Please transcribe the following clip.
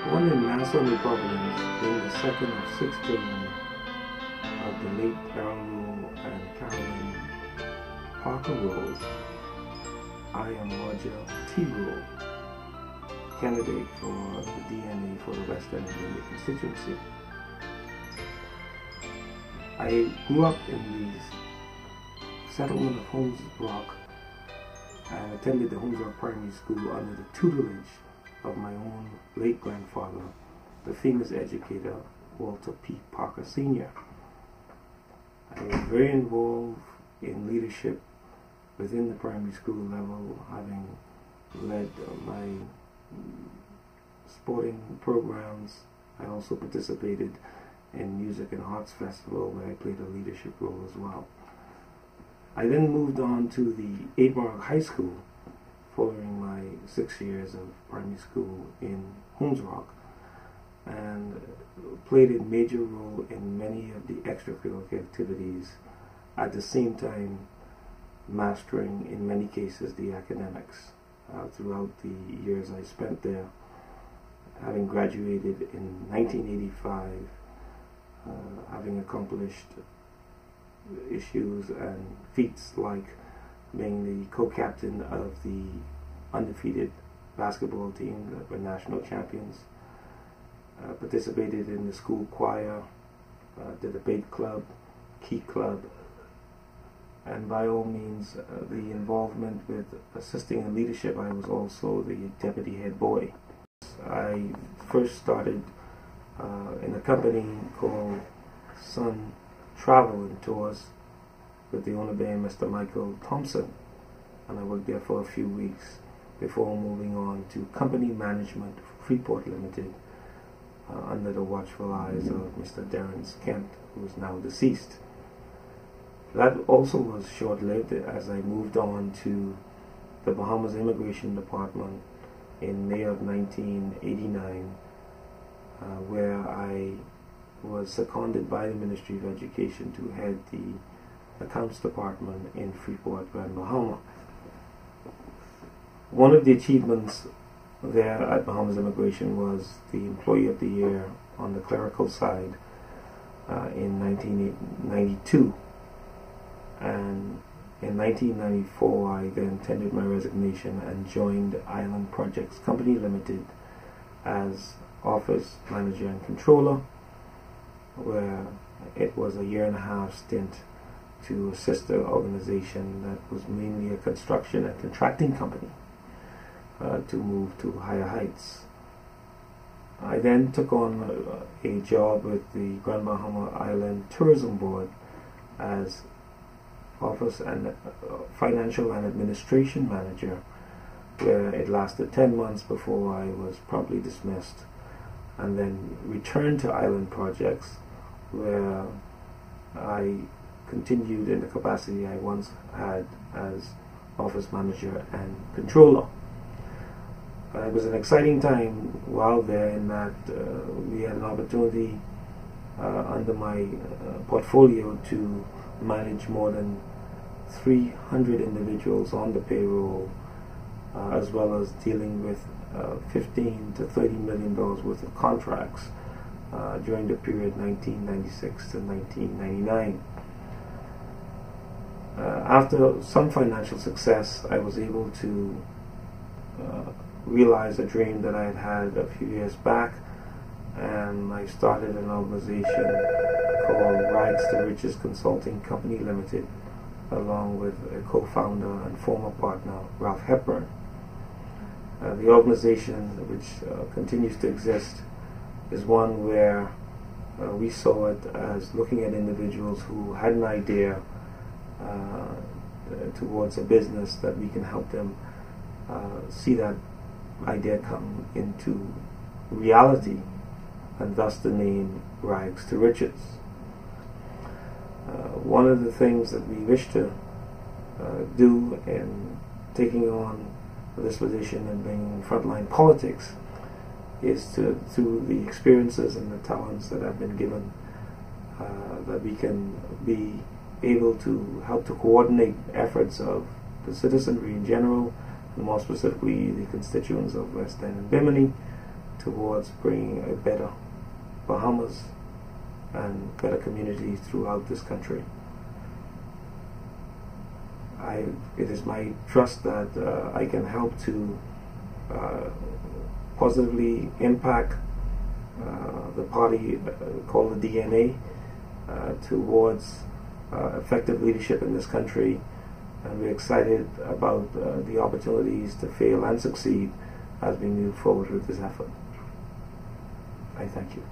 Born in Nassau, New Providence, being the second of six children of the late Errol Rowe and Carolyn Parker Rowe, I am Roger T. Rowe, candidate for the DNA for the West End constituency. I grew up in the settlement of Holmes Rock and attended the Holmes Rock Primary School under the tutelage of my own late grandfather, the famous educator Walter P. Parker Sr. I was very involved in leadership within the primary school level, having led my sporting programs. I also participated in Music and Arts Festival, where I played a leadership role as well. I then moved on to the Avon High School following my 6 years of primary school in Holmes Rock, and played a major role in many of the extracurricular activities, at the same time mastering in many cases the academics throughout the years I spent there. Having graduated in 1985, having accomplished issues and feats like being the co-captain of the undefeated basketball team that were national champions, participated in the school choir, the debate club, key club, and by all means the involvement with assisting in leadership. I was also the deputy head boy. I first started in a company called Sun Travel and Tours with the owner being Mr. Michael Thompson, and I worked there for a few weeks before moving on to company management Freeport Limited under the watchful eyes of Mr. Darren Kent, who is now deceased. That also was short-lived, as I moved on to the Bahamas Immigration Department in May of 1989, where I was seconded by the Ministry of Education to head the Accounts Department in Freeport, Grand Bahama. One of the achievements there at Bahamas Immigration was the Employee of the Year on the clerical side in 1992. And in 1994, I then tendered my resignation and joined Island Projects Company Limited as office manager and controller, where it was a 1.5-year stint to assist the organization that was mainly a construction and contracting company to move to higher heights. I then took on a job with the Grand Bahama Island Tourism Board as office and financial and administration manager, where it lasted 10 months before I was promptly dismissed, and then returned to Island Projects, where I continued in the capacity I once had as office manager and controller. It was an exciting time while there, in that we had an opportunity under my portfolio to manage more than 300 individuals on the payroll, as well as dealing with $15 to $30 million worth of contracts during the period 1996 to 1999. After some financial success, I was able to realize a dream that I had had a few years back, and I started an organization called Rags to Riches Consulting Company Limited, along with a co-founder and former partner, Ralph Hepburn. The organization, which continues to exist, is one where we saw it as looking at individuals who had an idea towards a business, that we can help them see that idea come into reality, and thus the name Rags to Riches. One of the things that we wish to do in taking on this position and being in frontline politics is to, through the experiences and the talents that have been given, that we can be able to help to coordinate efforts of the citizenry in general, and more specifically the constituents of West End and Bimini, towards bringing a better Bahamas and better communities throughout this country. It is my trust that I can help to positively impact the party called the DNA towards effective leadership in this country, and we're excited about the opportunities to fail and succeed as we move forward with this effort. I thank you.